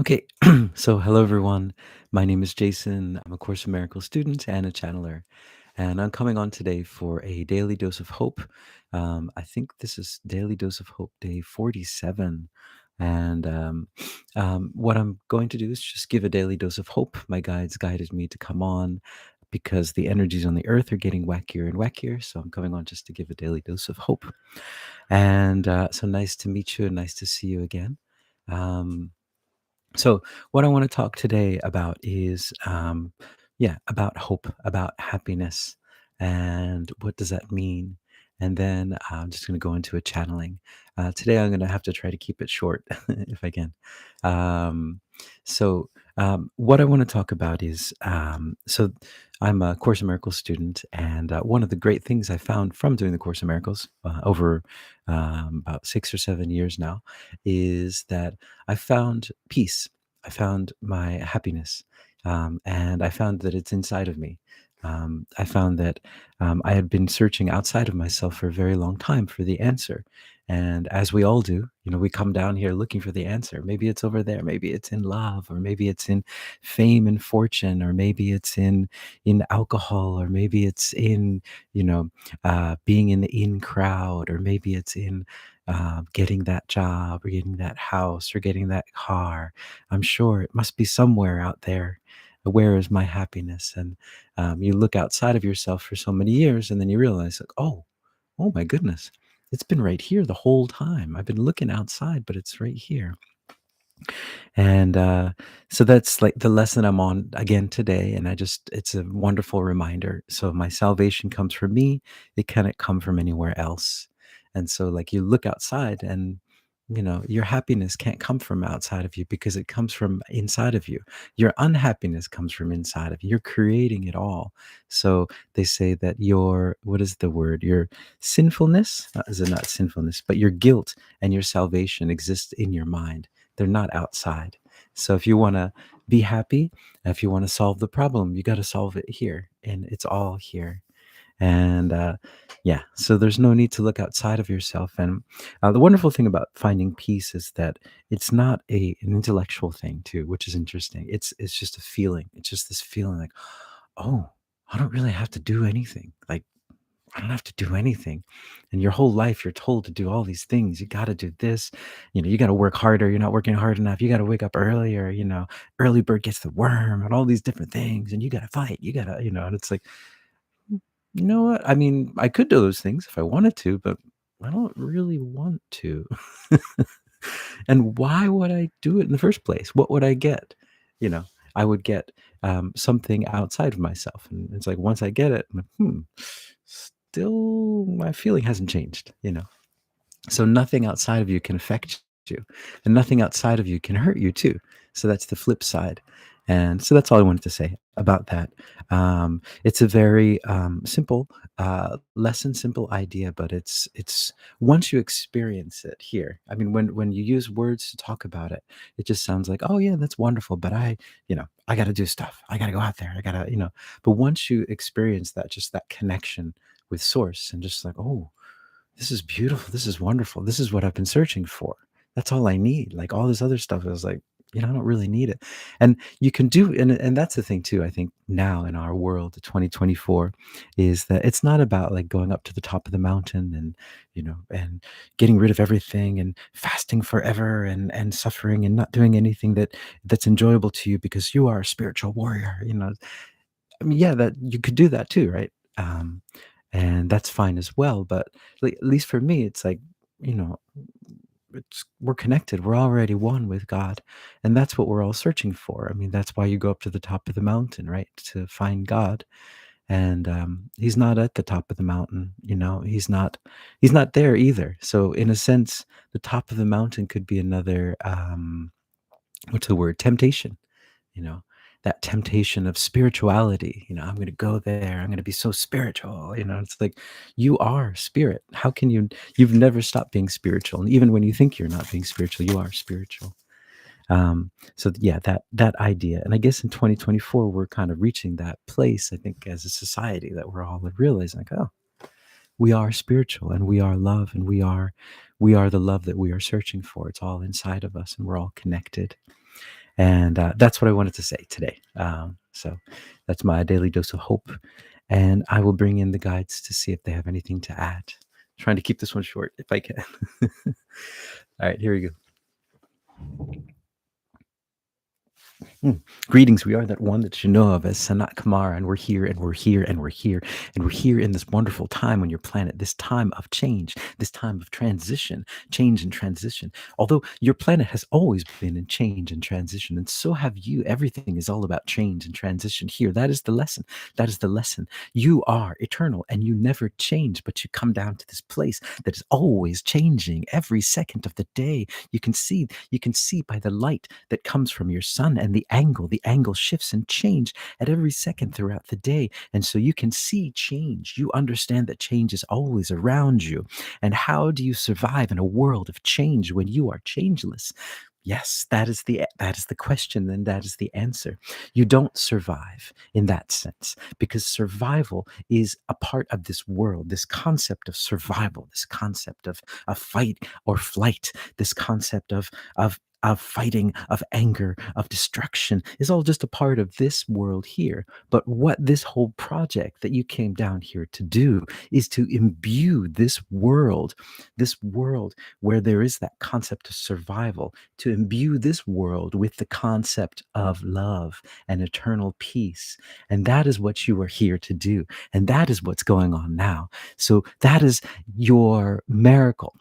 Okay, so hello everyone. My name is Jason. I'm a Course in Miracles student and a channeler. And I'm coming on today for a daily dose of hope. I think this is Daily Dose of Hope day 47. And what I'm going to do is just give a daily dose of hope. My guides guided me to come on because the energies on the earth are getting wackier and wackier. So I'm coming on just to give a daily dose of hope. And so nice to meet you and nice to see you again. Um, so, what I want to talk today about is, yeah, about hope, about happiness, and what does that mean? And then I'm just going to go into a channeling. Today, I'm going to have to try to keep it short if I can. Um, so, what I want to talk about is I'm a Course in Miracles student, and one of the great things I found from doing the Course in Miracles over about 6 or 7 years now is that I found peace. I found my happiness, and I found that it's inside of me. I found that I had been searching outside of myself for a very long time for the answer. And as we all do, we come down here looking for the answer. Maybe it's over there. Maybe it's in love, or maybe it's in fame and fortune, or maybe it's in alcohol, or maybe it's in being in the in crowd, or maybe it's in getting that job or getting that house or getting that car. I'm sure it must be somewhere out there. Where is my happiness? And you look outside of yourself for so many years, and then you realize, like, oh my goodness, it's been right here the whole time. I've been looking outside, but it's right here. And so that's like the lesson I'm on again today. And it's a wonderful reminder. So my salvation comes from me. It cannot come from anywhere else. And so, like, you look outside and, your happiness can't come from outside of you because it comes from inside of you. Your unhappiness comes from inside of you. You're creating it all. So they say that what is the word? Your sinfulness, is it not sinfulness, but your guilt and your salvation exists in your mind. They're not outside. So if you want to be happy, if you want to solve the problem, you got to solve it here, and it's all here. And yeah, so there's no need to look outside of yourself. And the wonderful thing about finding peace is that it's not an intellectual thing too, which is interesting. It's just a feeling. It's just this feeling like, oh, I don't really have to do anything. Like, I don't have to do anything. And your whole life, you're told to do all these things. You got to do this. You got to work harder. You're not working hard enough. You got to wake up earlier. Early bird gets the worm and all these different things. And you got to fight. And it's like, you know what? I mean, I could do those things if I wanted to, but I don't really want to. And why would I do it in the first place? What would I get? You know, I would get something outside of myself. And it's like, once I get it, I'm like, still my feeling hasn't changed. So nothing outside of you can affect you, and nothing outside of you can hurt you too. So that's the flip side. And so that's all I wanted to say about that. It's a very simple lesson, simple idea, but it's once you experience it here. I mean, when you use words to talk about it, it just sounds like, oh yeah, that's wonderful. But I got to do stuff. I got to go out there. I got to. But once you experience that, just that connection with Source, and just like, oh, this is beautiful. This is wonderful. This is what I've been searching for. That's all I need. Like, all this other stuff is like, I don't really need it. And you can do, and that's the thing too, I think now in our world, 2024, is that it's not about like going up to the top of the mountain and getting rid of everything and fasting forever and suffering and not doing anything that's enjoyable to you because you are a spiritual warrior. I mean, yeah, that you could do that too, right? And that's fine as well. But at least for me, it's like, you know, we're connected. We're already one with God, and that's what we're all searching for. I mean, that's why you go up to the top of the mountain, right, to find God. And He's not at the top of the mountain. He's not there either. So in a sense, the top of the mountain could be another what's the word, temptation, you know, that temptation of spirituality. I'm going to go there. I'm going to be so spiritual. It's like, you are spirit. How can you've never stopped being spiritual. And even when you think you're not being spiritual, you are spiritual. So yeah, that idea. And I guess in 2024, we're kind of reaching that place, I think, as a society, that we're all realizing like, oh, we are spiritual, and we are love, and we are the love that we are searching for. It's all inside of us, and we're all connected. And that's what I wanted to say today. So that's my daily dose of hope. And I will bring in the guides to see if they have anything to add. Trying to keep this one short if I can. All right, here we go. Greetings, we are that one that you know of as Sanatkumara, and we're here, and we're here, and we're here, and we're here in this wonderful time on your planet, this time of change, this time of transition, change and transition. Although your planet has always been in change and transition, and so have you. Everything is all about change and transition here. That is the lesson. That is the lesson. You are eternal, and you never change, but you come down to this place that is always changing every second of the day. You can see by the light that comes from your sun, and the angle shifts and change at every second throughout the day. And so you can see change. You understand that change is always around you. And how do you survive in a world of change when you are changeless? Yes, that is the question, and that is the answer. You don't survive in that sense, because survival is a part of this world. This concept of survival, this concept of fight or flight, this concept of fighting, of anger, of destruction is all just a part of this world here. But what this whole project that you came down here to do is to imbue this world where there is that concept of survival, to imbue this world with the concept of love and eternal peace. And that is what you are here to do. And that is what's going on now. So that is your miracle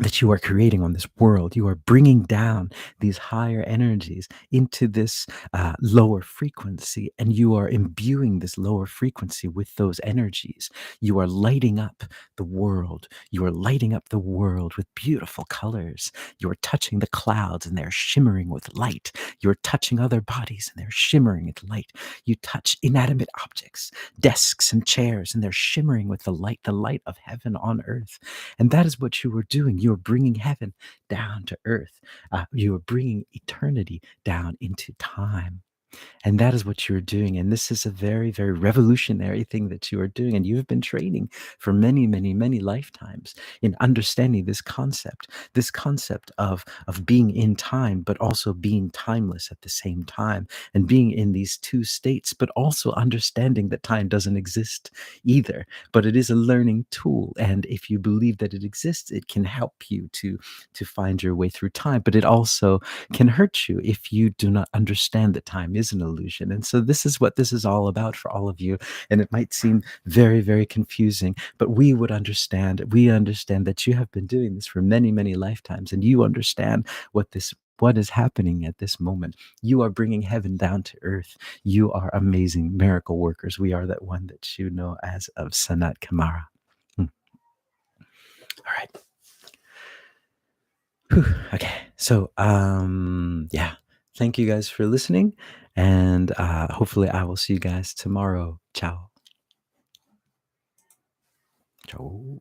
that you are creating on this world. You are bringing down these higher energies into this lower frequency, and you are imbuing this lower frequency with those energies. You are lighting up the world. You are lighting up the world with beautiful colors. You are touching the clouds, and they're shimmering with light. You are touching other bodies, and they're shimmering with light. You touch inanimate objects, desks and chairs, and they're shimmering with the light of heaven on earth. And that is what you were doing. You are bringing heaven down to earth. You are bringing eternity down into time. And that is what you're doing. And this is a very, very revolutionary thing that you are doing. And you've been training for many, many, many lifetimes in understanding this concept of being in time, but also being timeless at the same time, and being in these two states, but also understanding that time doesn't exist either. But it is a learning tool. And if you believe that it exists, it can help you to find your way through time. But it also can hurt you if you do not understand that time is an illusion. And so this is what this is all about for all of you. And it might seem very, very confusing, but we understand that you have been doing this for many, many lifetimes, and you understand what is happening at this moment. You are bringing heaven down to earth. You are amazing miracle workers. We are that one that you know as of Sanat Kamara. All right. Whew. Okay. So, yeah. Thank you guys for listening, and hopefully I will see you guys tomorrow. Ciao. Ciao.